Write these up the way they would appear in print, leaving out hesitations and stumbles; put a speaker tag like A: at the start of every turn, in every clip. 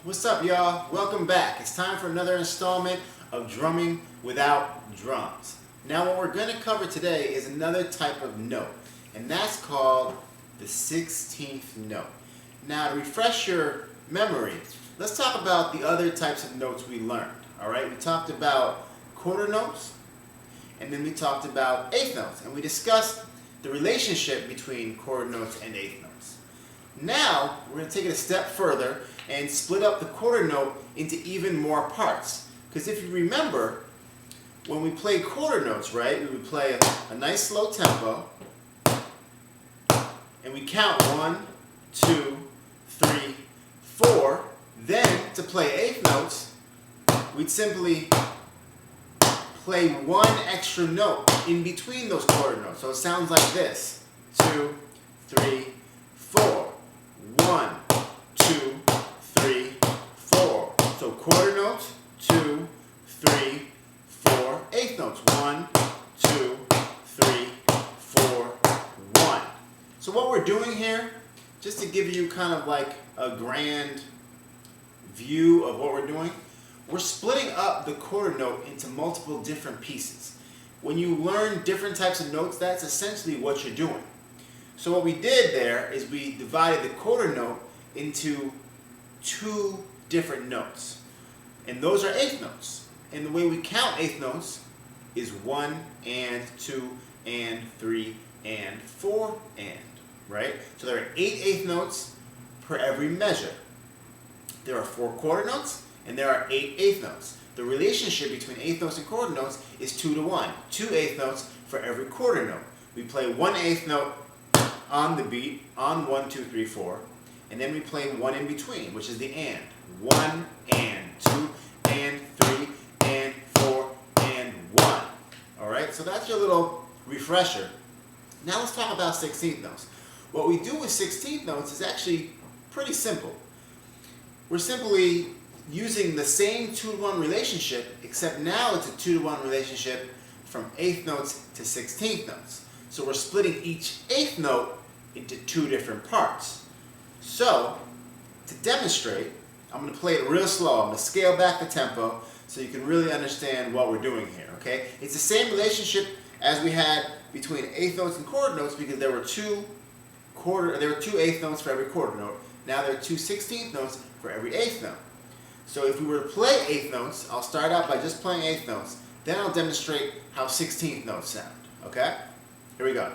A: What's up, y'all? Welcome back. It's time for another installment of Drumming Without Drums. Now, what we're going to cover today is another type of note, and that's called the 16th note. Now, to refresh your memory, let's talk about the other types of notes we learned. All right, we talked about quarter notes, and then we talked about eighth notes, and we discussed the relationship between quarter notes and eighth notes. Now, we're going to take it a step further and split up the quarter note into even more parts. Because if you remember, when we played quarter notes, right, we would play a nice slow tempo, and we count 1, 2, 3, 4. Then, to play eighth notes, we'd simply play one extra note in between those quarter notes. So it sounds like this: 2, 3, 4. 1, 2, 3, 4. So quarter notes, 2, 3, 4. Eighth notes, 1, 2, 3, 4, 1. So what we're doing here, just to give you kind of like a grand view of what we're doing, we're splitting up the quarter note into multiple different pieces. When you learn different types of notes, that's essentially what you're doing. So what we did there is we divided the quarter note into 2 different notes. And those are eighth notes. And the way we count eighth notes is 1 and 2 and 3 and 4 and, right? So there are 8 eighth notes per every measure. There are 4 quarter notes and there are 8 eighth notes. The relationship between eighth notes and quarter notes is 2 to 1. 2 eighth notes for every quarter note. We play 1 eighth note on the beat, on 1, 2, 3, 4, and then we play 1 in between, which is the and. 1 and 2 and 3 and 4 and 1. Alright, so that's your little refresher. Now let's talk about 16th notes. What we do with 16th notes is actually pretty simple. We're simply using the same 2-to-1 relationship, except now it's a 2-to-1 relationship from eighth notes to 16th notes. So we're splitting each eighth note into 2 different parts. So, to demonstrate, I'm going to play it real slow. I'm going to scale back the tempo so you can really understand what we're doing here, okay? It's the same relationship as we had between eighth notes and quarter notes, because there were 2 eighth notes for every quarter note. Now there are 2 16th notes for every eighth note. So if we were to play eighth notes, I'll start out by just playing eighth notes. Then I'll demonstrate how 16th notes sound, okay? Here we go.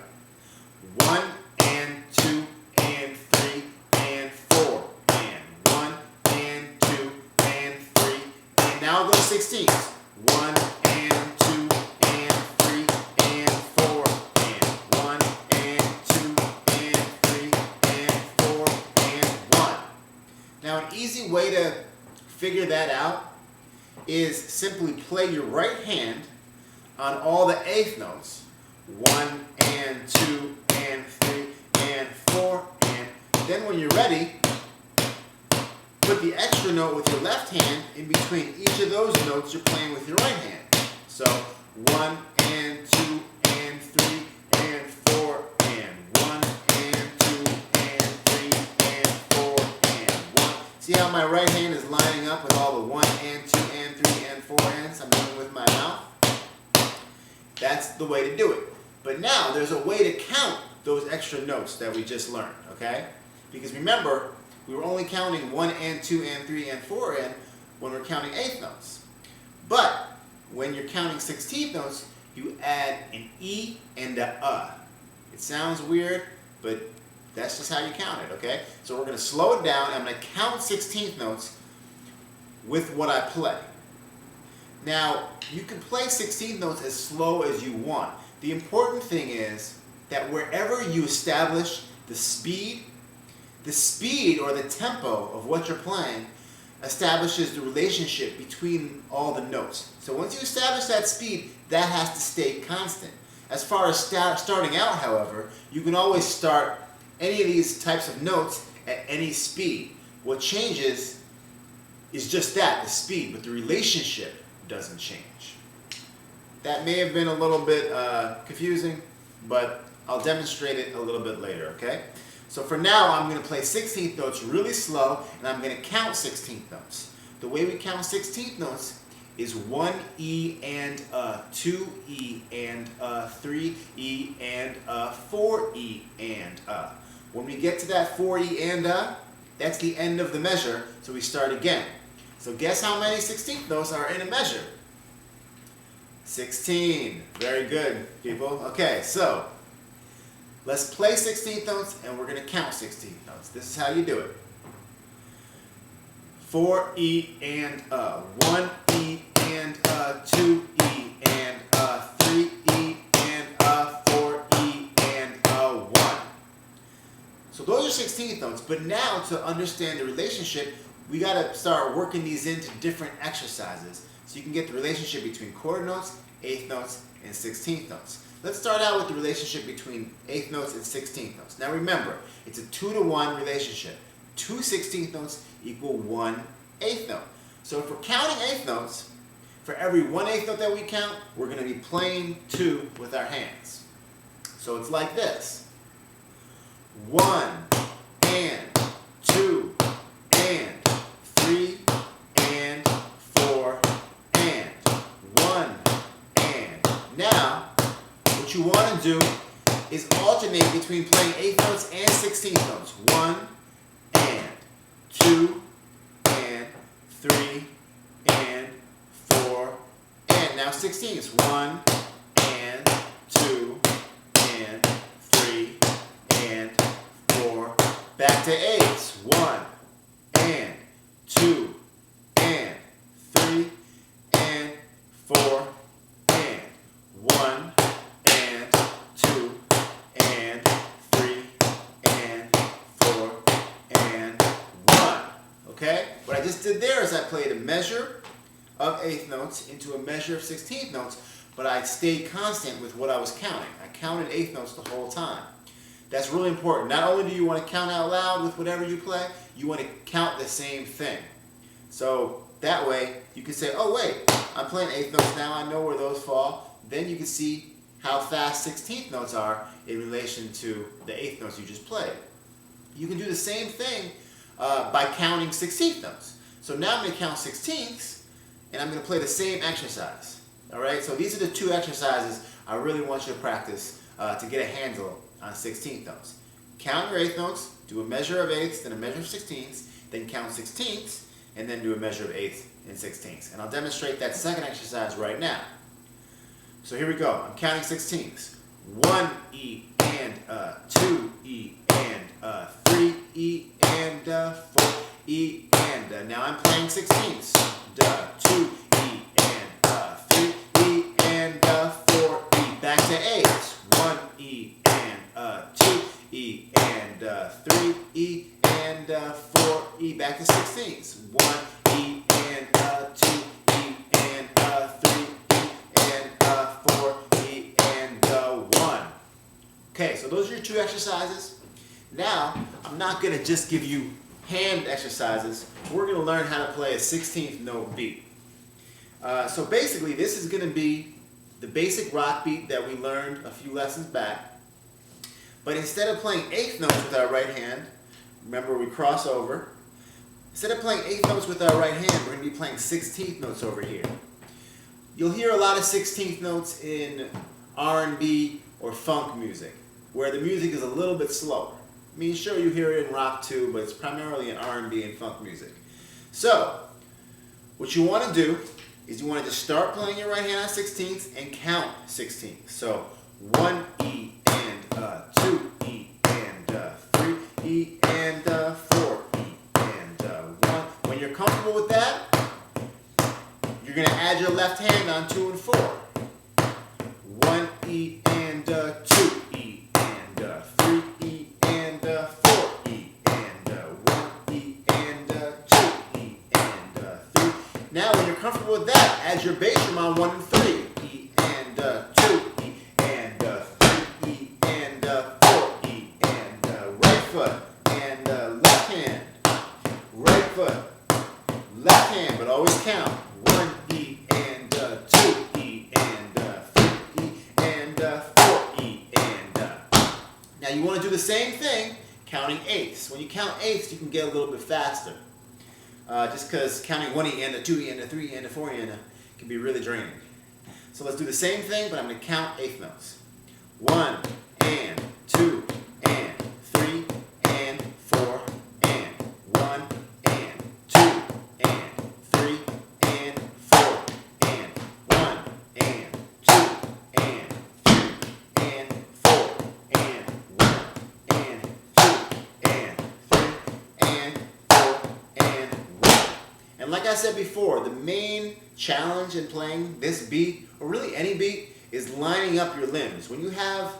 A: 1 and 2 and 3 and 4 and 1 and 2 and 3 and now I'll go to 16ths. 1 and 2 and 3 and 4 and 1 and 2 and 3 and 4 and 1. Now an easy way to figure that out is simply play your right hand on all the eighth notes. 1 and 2 and 3 and 4 and then when you're ready, put the extra note with your left hand in between each of those notes you're playing with your right hand. So 1 and 2 and 3 and 4 and 1 and 2 and 3 and 4 and 1. See how my right hand is lining up with all the 1 and 2 and 3 and 4 ands I'm doing with my mouth? That's the way to do it. But now there's a way to count those extra notes that we just learned, okay? Because remember, we were only counting 1 and 2 and 3 and 4 and when we're counting eighth notes. But when you're counting 16th notes, you add an E and a. It sounds weird, but that's just how you count it, okay? So we're going to slow it down. I'm going to count 16th notes with what I play. Now, you can play 16th notes as slow as you want. The important thing is that wherever you establish the speed or the tempo of what you're playing establishes the relationship between all the notes. So once you establish that speed, that has to stay constant. As far as starting out, however, you can always start any of these types of notes at any speed. What changes is just that, the speed, but the relationship doesn't change. That may have been a little bit confusing, but I'll demonstrate it a little bit later, okay? So for now, I'm going to play 16th notes really slow, and I'm going to count 16th notes. The way we count 16th notes is 1 E and 2 E and 3 E and 4 E and When we get to that 4 E and that's the end of the measure, so we start again. So guess how many 16th notes are in a measure? 16. Very good, people. Okay, so let's play 16th notes, and we're going to count 16th notes. This is how you do it. 4 E and 1 E and 2 E and 3 E and 4 E and 1. So those are 16th notes, but now to understand the relationship, we got to start working these into different exercises so you can get the relationship between quarter notes, eighth notes, and 16th notes. Let's start out with the relationship between eighth notes and 16th notes. Now remember, it's a 2-to-1 relationship. 2 16th notes equal 1 eighth note. So if we're counting eighth notes, for every 1 eighth note that we count, we're going to be playing 2 with our hands. So it's like this. 1 and 2 and 3 and 4 and 1 and. Now, what you want to do is alternate between playing eighth notes and 16th notes. 1 and 2 and 3 and 4 and. Now 16 is 1 and 2 and 3 and 4. Back to eighths. 1 and 2 and 3 and 4 and 1 and 2 and 3 and 4 and 1. Okay? What I just did there is I played a measure of eighth notes into a measure of 16th notes, but I stayed constant with what I was counting. I counted eighth notes the whole time. That's really important. Not only do you want to count out loud with whatever you play, you want to count the same thing. So that way you can say, oh wait, I'm playing eighth notes now, I know where those fall. Then you can see how fast 16th notes are in relation to the eighth notes you just played. You can do the same thing by counting 16th notes. So now I'm going to count 16ths, and I'm going to play the same exercise. Alright, so these are the 2 exercises I really want you to practice to get a handle on 16th notes. Count your eighth notes, do a measure of eighths, then a measure of 16ths, then count 16ths, and then do a measure of eighths and 16ths. And I'll demonstrate that second exercise right now. So here we go. I'm counting 16ths. 1 E and 2 E and 3 E and 4 E and. Now I'm playing 16ths. 2 E and 3 E and 4 E. Back to eighths. 1 E and 2 E and 3 E and 4 E. Back to 16ths. 1 E and 2 E and 3 E and 4 E and 1. Okay, so those are your 2 exercises. Now, I'm not going to just give you hand exercises. We're going to learn how to play a 16th note beat. So basically, this is going to be the basic rock beat that we learned a few lessons back. But instead of playing eighth notes with our right hand, remember we cross over. Instead of playing eighth notes with our right hand, we're going to be playing 16th notes over here. You'll hear a lot of 16th notes in R&B or funk music, where the music is a little bit slower. I mean, sure, you hear it in rock too, but it's primarily in R&B and funk music. So, what you want to do is you want to just start playing your right hand on 16ths and count 16ths. So 1 E and 2 E and 3 E and 4 E and 1. When you're comfortable with that, you're going to add your left hand on 2 and 4. 1 E and 2 E and 3 E and 4 E and 1 E and 2 E and 3. Now when you're comfortable with that, add your bass drum on 1 and 3. E and 2 E and 3 E and 4 E and right foot and left hand. Right foot, left hand, but always count. 1 E and 2 E and 3 E and 4 E and. Now you want to do the same thing counting eighths. When you count eighths, you can get a little bit faster. Just because counting 1 yen, a 2 yen, a 3 yen, a 4 yen can be really draining. So let's do the same thing, but I'm going to count eighth notes. 1 and 2 and 3 and 4 and 1 and 2 and 3 and 4 and 1 and 2 and 3 and 4 and 1 and 2 and 3 and 4 and 1. And like I said before, the main challenge in playing this beat, or really any beat, is lining up your limbs. When you have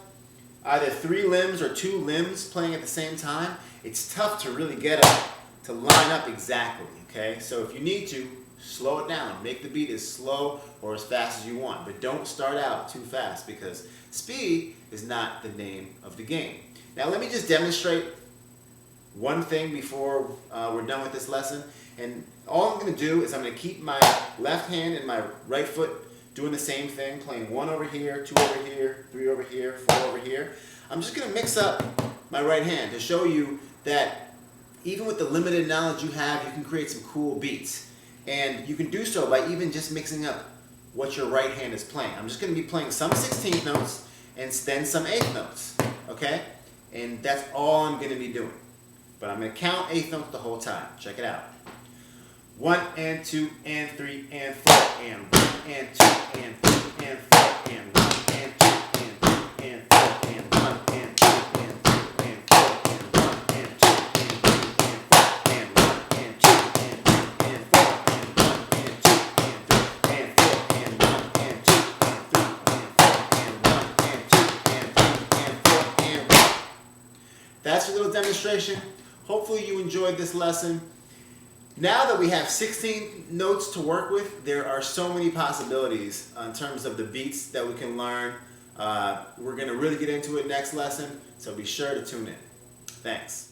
A: either 3 limbs or 2 limbs playing at the same time, it's tough to really get them to line up exactly, okay? So if you need to, slow it down. Make the beat as slow or as fast as you want, but don't start out too fast because speed is not the name of the game. Now let me just demonstrate one thing before we're done with this lesson. And all I'm going to do is I'm going to keep my left hand and my right foot doing the same thing, playing 1 over here, 2 over here, 3 over here, 4 over here. I'm just going to mix up my right hand to show you that even with the limited knowledge you have, you can create some cool beats. And you can do so by even just mixing up what your right hand is playing. I'm just going to be playing some 16th notes and then some 8th notes, okay? And that's all I'm going to be doing. But I'm going to count 8th notes the whole time. Check it out. 1 and 2 and 3 and 4 and 1 and 2 and 3 and 4 and 1 and 2 and 3 and 4 and 1 and 2 and 3 and 4 and 1 and 2 and 3 and 4 and 1 and 2 and 3 and 4 and 1 and 2 and 3 and 4 and 1 and 2 and 3 and 4 and 1 and 2 and 3 and 4 and 1. That's your little demonstration. Hopefully you enjoyed this lesson. Now that we have 16 notes to work with, there are so many possibilities in terms of the beats that we can learn. We're going to really get into it next lesson, so be sure to tune in. Thanks.